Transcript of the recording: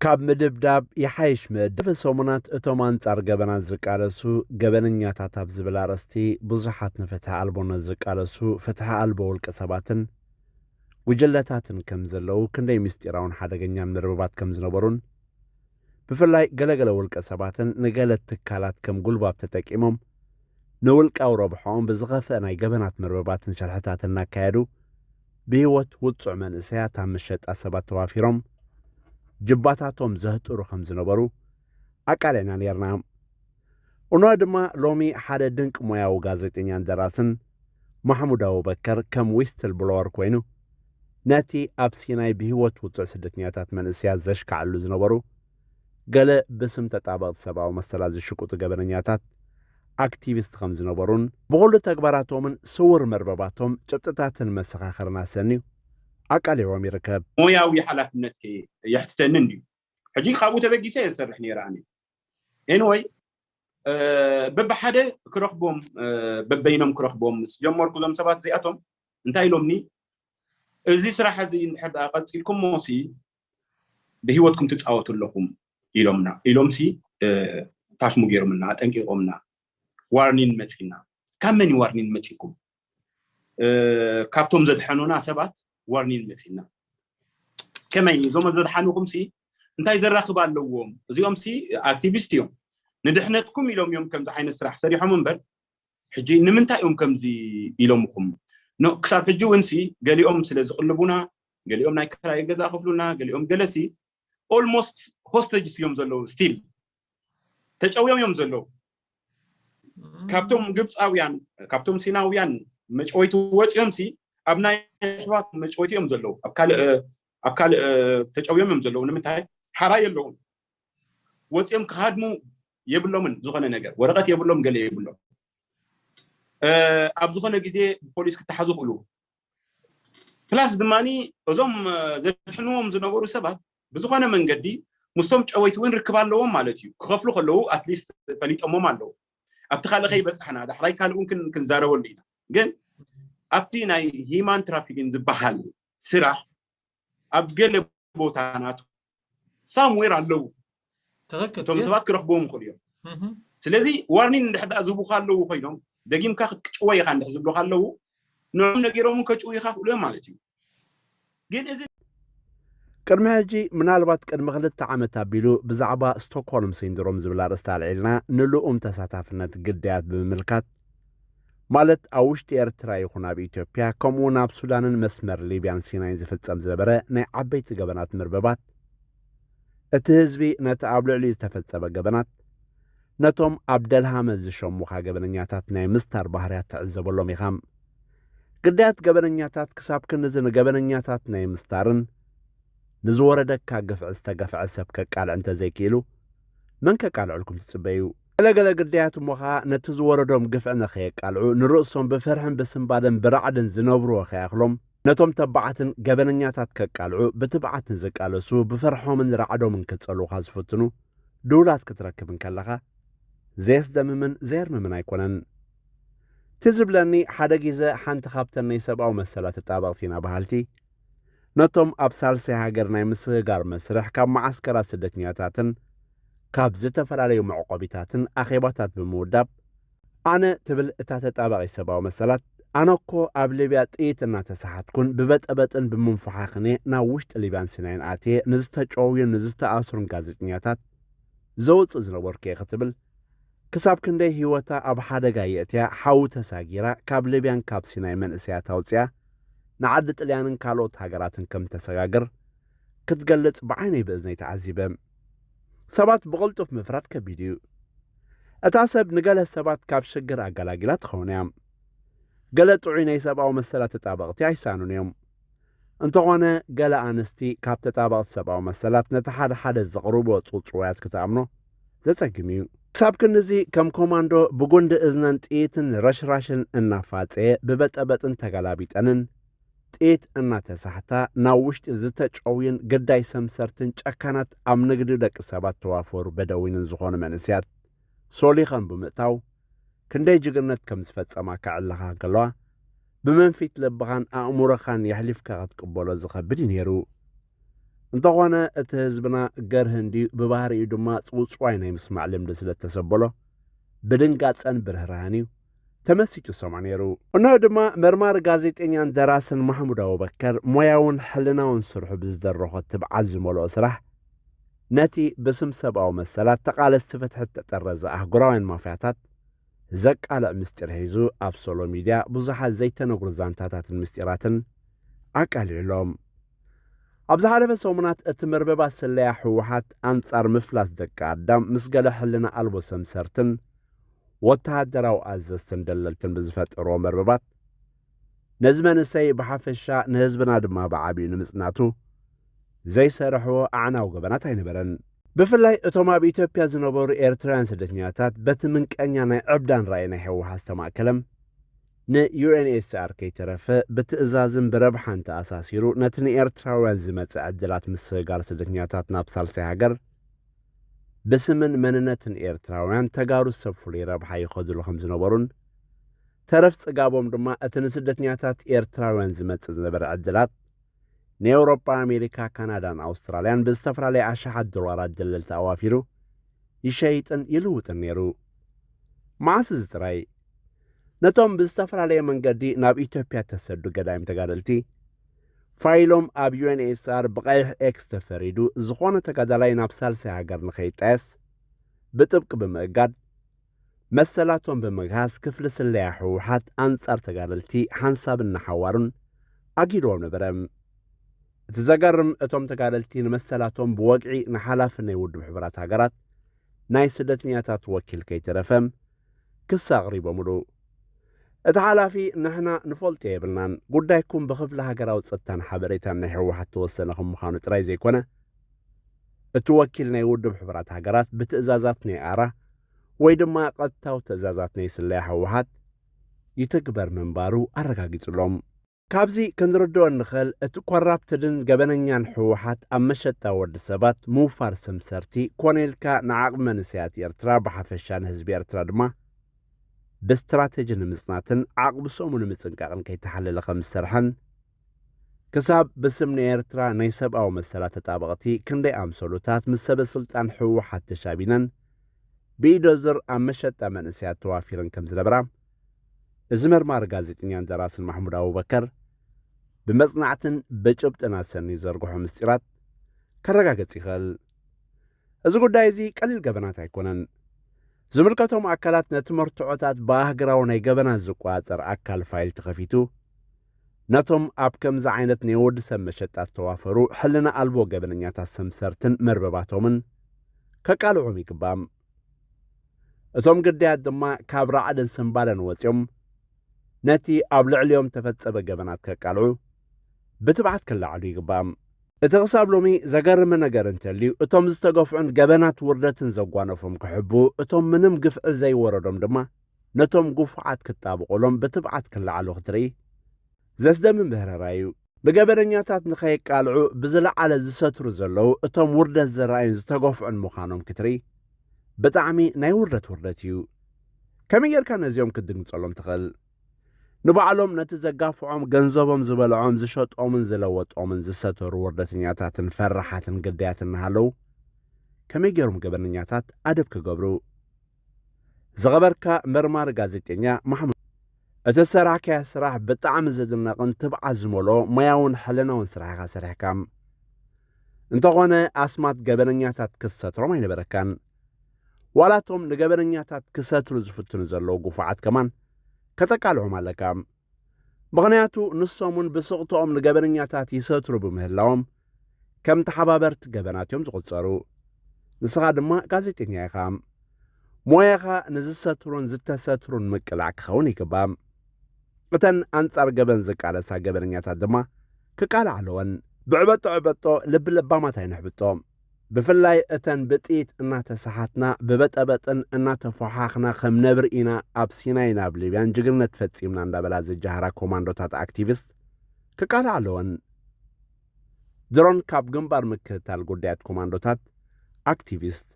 ካብ ምድብዳብ ይሓይሽ ምድብ ሰሙናት እቶም አንጻር ገበና ዝቃለሱ ገበነኛታት ኣብ ዝብል ኣርእስቲ ብዙሓት ንፍትሒ ኣልቦነት ዝቃለሱ ፍትሒ ኣልቦ ውልቀ ሰባትን ጉጅለታትን ከም ዘለዉ ክንደይ ምስጢራውን ሓደገኛን ምርብባት ከም ዝነበሩን ብፍላይ ገለገለ ውልቀ ሰባትን ንገለ ትካላት ከም ጉልባብ ተጠቂሞም ንውልቃዊ ረብሖም ብዝኸፍአ ናይ ገበናት ምርብባትን ሸርሕታትን እናካየዱ ብህይወት ውፁዕ መንእሰያት ኣብ መሸጣ ሰባት ተዋፊሮም ጅባታቶም ዘህጥሩ ከም ዝነበሩ ኣቃሊዕና ነርና እኖ ድማ ሎሚ ሓደ ድንቅ ሞያዊ ጋዜጠኛን ደራስን ማሕሙድ አቡበከር ከም ዊስትል ብሎወር ኮይኑ ነቲ ኣብ ሲናይ ብህይወት ውፁዕ ስደተኛታት መንእሰያት ዘሽካዕሉ ዝነበሩ ገለ ብስም ተጣበቕቲ ሰብኣዊ መሰላት ዝሽቁጡ ገበነኛታት ኣክቲቪስት ከም ዝነበሩን ብኩሉ ተግባራቶምን ስውር መርበባቶም ጭብጥታትን መሰኻኸርና ሰኒዩ ኣቃሊዕዎም ይርከብ ሞያዊ ሓላፍነት የሕትተንን እዩ ሕጂ ካብኡ ተበጊሰ የሰርሕ ነይራኒ ኤንወይ በብሓደ ክረኽቦም በበይኖም ክረኽቦም ምስ ጀመርኩ ዞም ሰባት እዚኣቶም እንታይ ኢሎምኒ እዚ ስራሕ እዚ እንድሕር ቀፂልኩም ሞሲ ብሂወትኩም ትፃወቱ ኣለኹም ኢሎምሲ ታሽሙ ገይሮምና ጠንቂቆምና ዋርኒን መፂና ካብ መን ዋርኒን መፂኩም ካብቶም ዘድሐኑና ሰባት ዋርኒን መፂና ከመይ ዞም ዘድሐኑኩም ሲ እንታይ ዘራኽብ ኣለዎም እዚኦም ሲ ኣክቲቪስት እዮም ንድሕነትኩም ኢሎም እዮም ከምዚ ዓይነት ስራሕ ሰሪሖም እምበር ሕጂ ንምንታይ እዮም ከምዚ ኢሎምኩም ኖ ክሳብ ሕጂ እውን ሲ ገሊኦም ስለ ዝቕልቡና ገሊኦም ናይ ክራይ ገዛ ክፍሉና ገሊኦም ገለሲ ኦልሞስት ሆስቴጅስ እዮም ዘለዉ ስቲል ተጨውዮም እዮም ዘለዉ ካብቶም ግብፃውያን ካብቶም ሲናውያን መጨወይቱ ወፂኦም ሲ ኣብ ናይ ሕዋት መጨወይቱ እዮም ዘለዉ ኣብ ካልእ ተጨውዮም እዮም ዘለዉ ንምንታይ ሓራይ የለዎም ወፂኦም ክሃድሙ የብሎምን ዝኾነ ነገር ወረቐት የብሎም ገለ የብሎም ኣብ ዝኾነ ግዜ ፖሊስ ክተሓዙ ክእሉ ፕላስ ድማኒ እዞም ዘድሕንዎም ዝነበሩ ሰባት ብዝኾነ መንገዲ ምስቶም ጨወይቱ እውን ርክብ ኣለዎም ማለት እዩ ክኸፍሉ ከለዉ ኣትሊስት ፈሊጦሞም ኣለዉ ኣብቲ ካልእ ከይበፅሕና ዳሕራይ ካልእ እውን ክንዛረበሉ ኢና ግን ኣብቲ ናይ ሂማን ትራፊኪንግ ዝበሃል ስራሕ ኣብ ገለ ቦታናቱ ሳምዌር ኣለዉ እቶም ሰባት ክረኽቦም ክእሉ እዮም ስለዚ ዋርኒን እንድሕር ዝህቡካ ኣለዉ ኮይኖም ደጊምካ ክትጭወይ ኢኻ እንድሕር ዝብሉካ ኣለዉ ንዖም ነጊሮም ከጭው ኢኻ ክእሉ እዮም ማለት እዩ ግን እዚ ቅድሚ ሕጂ ምናልባት ቅድሚ 2 ዓመት ኣቢሉ ብዛዕባ ስቶክሆልም ሲንድሮም ዝብል ኣርእስቲ ኣልዒልና ንልኡም ተሳታፍነት ግዳያት ብምምልካት ማለት ኣብ ውሽጢ ኤርትራ ይኹን ኣብ ኢትዮጵያ ከምኡውን ኣብ ሱዳንን መስመር ሊብያን ሲናይን ዝፍጸም ዝነበረ ናይ ዓበይቲ ገበናት ምርበባት እቲ ህዝቢ ነቲ ኣብ ልዕሊኡ ዝተፈጸመ ገበናት ነቶም ኣብ ደልሃመ ዝሸሙኻ ገበነኛታት ናይ ምስታር ባህርያት ትዕዘበሎም ኢኻ ግዳያት ገበነኛታት ክሳብ ክንዚ ንገበነኛታት ናይ ምስታርን ንዝወረደካ ግፍዕ ዝተገፍዐ ሰብ ከቃልዕ እንተዘይክኢሉ መን ከቃልዕልኩም ትጽበዩ ገለገለ ግዳያት እሞ ኸዓ ነቲ ዝወረዶም ግፍዕ ነኸየቃልዑ ንርእሶም ብፍርሕን ብስምባደን ብራዕድን ዝነብርዎ ኸያኽሎም ነቶም ተባዓትን ገበነኛታት ከቃልዑ ብትብዓትን ዝቃለሱ ብፈርሖምን ራዕዶምን ክጸልውኻ ዝፍትኑ ድውላት ክትረክብን ከለኻ ዘየስደምምን ዘየርምምን ኣይኮነን ትዝብለኒ ሓደ ግዜ ሓንቲ ካብተን ናይ ሰብኣዊ መሰላት ተጣበቕቲና ባህልቲ ነቶም ኣብ ሳልሳይ ሃገር ናይ ምስግጋር መስርሕ ካብ ማዓስከራት ስደተኛታትን ካብ ዝተፈላለዩ መዕቆቢታትን ኣኼባታት ብምውዳብ ኣነ ትብል እታ ተጣባቂ ሰብኣዊ መሰላት ኣነ እኮ ኣብ ሊብያ ጥይት እናተሳሓትኩን ብበጠበጥን ብምንፈሓኽነ ናብ ውሽጢ ሊብያን ሲናይን ኣትየ ንዝተጨውዩን ንዝተኣስሩን ጋዜጠኛታት ዘውፅእ ዝነበርኩ እየ ክትብል ክሳብ ክንደይ ህይወታ ኣብ ሓደጋ የእትያ ሓዊ ተሳጊራ ካብ ሊብያን ካብ ሲናይ መንእሰያት ኣውፅያ ንዓዲ ጥልያንን ካልኦት ሃገራትን ከም ተሰጋግር ክትገልጽ ብዓይነይ ብእዝነይ ተዓዚበ ሰባት ብቕልጡፍ ምፍራድ ከቢድ እዩ እታ ሰብ ንገለ ሰባት ካብ ሽግር ኣገላጊላ ትኸውን እያ ገለ ጥዑይ ናይ ሰብኣዊ መሰላት ተጣበቕቲ ኣይሳኑን እዮም እንተኾነ ገለ ኣንስቲ ካብ ተጣበቕቲ ሰብኣዊ መሰላት ነቲ ሓደ ሓደ ዘቕርቦ ጽውጽዋያት ክትኣምኖ ዘጸግም እዩ ክሳብ ክንዚ ከም ኮማንዶ ብጉንዲ እዝነን ጥይትን ረሽራሽን እናፋፀየ ብበጠበጥን ተገላቢጠንን ጥይት እናተሳሕታ ናብ ውሽጢ ዝተጨውዩን ግዳይ ሰምሰርትን ጨካናት ኣብ ንግዲ ደቂ ሰባት ተዋፈሩ በደዊንን ዝኾኑ መንእስያት ሶሊኸን ብምእታው ክንደይ ጅግነት ከም ዝፈጸማ ካዕለኻ ከለዋ ብመንፊት ልብኻን ኣእሙሮኻን የሕሊፍካ ክትቅበሎ ዝኸብድ እዩ ነይሩ እንተኾነ እቲ ህዝብና ገርህንዲ ብባህሪኡ ድማ ጽውጽዋይ ናይ ምስማዕ ልምዲ ስለ ተሰበሎ ብድንጋጸን ብርህራህን ተመሲጡ ሰማዕ ነይሩ። እነሆ ድማ መርማሪ ጋዜጠኛን ደራስን ማሕሙድ አቡበከር ሞያውን ሕልናውን ስርሑ ብዝደረኾ ትብዓት ዝመልኦ ስራሕ ነቲ ብስም ሰብኣዊ መሰላት ተቓለስቲ ፍትሕት ተጠረዘ ኣህጉራውያን ማፍያታት ዘቃልዕ ምስጢር ሒዙ ኣብ ሶሎ ሚድያ ብዙሓት ዘይተነግሩ ዛንታታትን ምስጢራትን ኣቃሊዕሎም። ኣብ ዝሓለፈ ሰሙናት እቲ መርበባት ስለያ ሕወሓት ኣንጻር ምፍላስ ደቂ ኣዳም ምስ ገለ ሕልና ኣልቦ ሰምሰርትን ወተሃደራዊ ኣዘዝትን ደለልትን ብዝፈጠርዎ መርበባት ነዚ መንእሰይ ብሓፈሻ ንህዝብና ድማ ብዓብዩ ንምጽናቱ ዘይሰርሕዎ ኣዕናዊ ገበናት ኣይነበረን። ብፍላይ እቶም ኣብ ኢትዮጵያ ዝነበሩ ኤርትራውያን ስደተኛታት በቲ ምንቀኛ ናይ ዕብዳን ራእይ ናይ ሕወሓት ዝተማእከለም ንዩኤንኤችሲአር ከይተረፈ ብትእዛዝን ብረብሓን ተኣሳሲሩ ነቲ ንኤርትራውያን ዝመጽእ ዕድላት ምስጋር ስደተኛታት ናብ ሳልሳይ ሃገር ብስምን መንነትን ኤርትራውያን ተጋሩ ሰብ ፍሉይ ረብሓ ይኸድሉ ከም ዝነበሩን ተረፍ ጽጋቦም ድማ እቲ ንስደተኛታት ኤርትራውያን ዝመጽእ ዝነበረ ዕድላት ንኤውሮጳ፣ ኣሜሪካ፣ ካናዳን ኣውስትራልያን ብዝተፈላለየ ኣሽሓት ዶላራት ደለልቲ ኣዋፊሩ ይሸይጥን ይልውጥን ነይሩ። መዓስ እዚ ጥራይ ነቶም ብዝተፈላለየ መንገዲ ናብ ኢትዮጵያ ተሰዱ ገዳይም ተጋደልቲ ፋይሎም ኣብ ዩኤንኤችሲአር ብቐይሕ ኤክስ ተፈሪዱ ዝኾነ ተጋዳላይ ናብ ሳልሳይ ሃገር ንኸይጣየስ ብጥብቂ ብምእጋድ መሰላቶም ብምግሃዝ ክፍሊ ስለያ ሕወሓት ኣንጻር ተጋደልቲ ሓንሳብን ናሓዋሩን ኣጊድዎም ነበረ። እቲ ዘገርም እቶም ተጋደልቲ ንመሰላቶም ብወግዒ ንሓላፊ ናይ ውድብ ሕብራት ሃገራት ናይ ስደተኛታት ወኪል ከይተረፈም ክስ ኣቕሪቦምሉ። እቲ ሓላፊ ንሕና ንፈልጦ የብልናን ጉዳይኩም ብኽፍሊ ሃገራዊ ጸጥታን ሓበሬታን ናይ ሕወሓት ተወሰነ ከም ምዃኑ ጥራይ ዘይኮነ እቲ ወኪል ናይ ውድብ ሕብራት ሃገራት ብትእዛዛት ናይ ኣራ ወይ ድማ ቀጥታዊ ትእዛዛት ናይ ስለያ ሕወሓት ይትግበር ምንባሩ ኣረጋጊጹሎም። ካብዚ ክንርድኦ ንኽእል እቲ ኮራፕትድን ገበነኛን ሕወሓት ኣብ መሸጣ ወዲ ሰባት ምውፋር ሰምሰርቲ ኮነኢልካ ንዓቕሚ መንእሰያት ኤርትራ ብሓፈሻ ንህዝቢ ኤርትራ ድማ ብስትራቴጂ ንምጽናትን ዓቕብሶሙ ንምጽንቃቕን ከይተሓለለ ከም ዝሰርሐን ክሳብ ብስም ንኤርትራ ናይ ሰብኣዊ መሰላት ተጣበቕቲ ክንደይ ኣምሰሉታት ምስ ሰበ ስልጣን ሕወሓት ተሻቢነን ብኢዶዝር ኣብ መሸጣ መንእሰያት ተዋፊረን ከም ዝነበራ እዚ መርማሪ ጋዜጠኛን ደራስን ማሕሙድ አቡበከር ብመጽናዕትን ብጭብጥን ኣሰኒ ዘርግሖ ምስጢራት ከረጋገጽ ይኽእል። እዚ ጉዳይ እዚ ቀሊል ገበናት ኣይኮነን። ዝምልከቶም ኣካላት ነቲ መርትዖታት ብኣህግራዊ ናይ ገበናት ዝቋፀር ኣካል ፋይል ተኸፊቱ ነቶም ኣብ ከምዚ ዓይነት ናይ ወዲ ሰብ መሸጣት ተዋፈሩ ሕልና ኣልቦ ገበነኛታት ሰምሰርትን መርበባቶምን ከቃልዑም ይግባም። እቶም ግዳያት ድማ ካብ ራዕድን ስምባለን ወፂኦም ነቲ ኣብ ልዕሊኦም ተፈጸመ ገበናት ከቃልዑ ብትብዓት ክላዕሉ ይግባም። እቲ ክሳብ ሎሚ ዘገርም ነገር እንተልዩ እቶም ዝተገፍዑን ገበናት ውርደትን ዘጓነፎም ክሕቡ እቶም ምንም ግፍዒ ዘይወረዶም ድማ ነቶም ጉፉዓት ክጣብቆሎም ብትብዓት ክላዕሉ ክትርኢ ዘስደምን ብህረራ እዩ። ብገበነኛታት ንኸይቃልዑ ብዝለዓለ ዝሰትሩ ዘለዉ እቶም ውርደት ዝረኣዩን ዝተገፍዑን ምዃኖም ክትርኢ ብጣዕሚ ናይ ውርደት እዩ። ከመይ ጌርካ ነዚኦም ክትድንግጸሎም ትኽእል? ንባዕሎም ነቲ ዘጋፍዖም ገንዘቦም ዝበልዖም ዝሸጦምን ዝለወጦምን ዝሰተሩ ውርደተኛታትን ፈራሓትን ግዳያትን እናሃለዉ ከመይ ገይሮም ገበነኛታት ኣደብ ክገብሩ? ዝኸበርካ መርማሪ ጋዜጠኛ ማሕሙድ እቲ ሰራሕካያ ስራሕ ብጣዕሚ ዝድነቕን ትብዓት ዝመልኦ ሞያውን ሕልናውን ስራሕካ ሰሪሕካ እንተኾነ ኣስማት ገበነኛታት ክሰትሮም ኣይነበረካን። ዋላቶም ንገበነኛታት ክሰትሩ ዝፍትኑ ዘለዉ ጉፉዓት ከማን ከተቃልዑም ኣለካ። ምኽንያቱ ንሶምን ብስቕቶኦም ንገበነኛታት ይሰትሩ ብምህላዎም ከም ተሓባበርቲ ገበናት እዮም ዝቝጸሩ። ንስኻ ድማ ጋዜጠኛ ኢኻ። ሞያኻ ንዝሰትሩን ዝተሰትሩን ምቅላዕ ክኸውን ይግባእ። እተን ኣንጻር ገበን ዝቃለሳ ገበነኛታት ድማ ክቃልዓ ኣለወን። ብዕበጦ ልባማት ኣይንሕብጦ። ብፍላይ እተን ብጥይት እናተሰሓትና ብበጠበጥን እናተፈሓኽና ከም ነብሪ ኢና ኣብ ሲናይ ናብ ሊብያን ጅግርነት ፈጺምና እንዳበላ ዝጀሃራ ኮማንዶታት ኣክቲቪስት ክቃልዓ ኣለወን። ድሮን ካብ ግንባር ምክትታል ጉዳያት ኮማንዶታት ኣክቲቪስት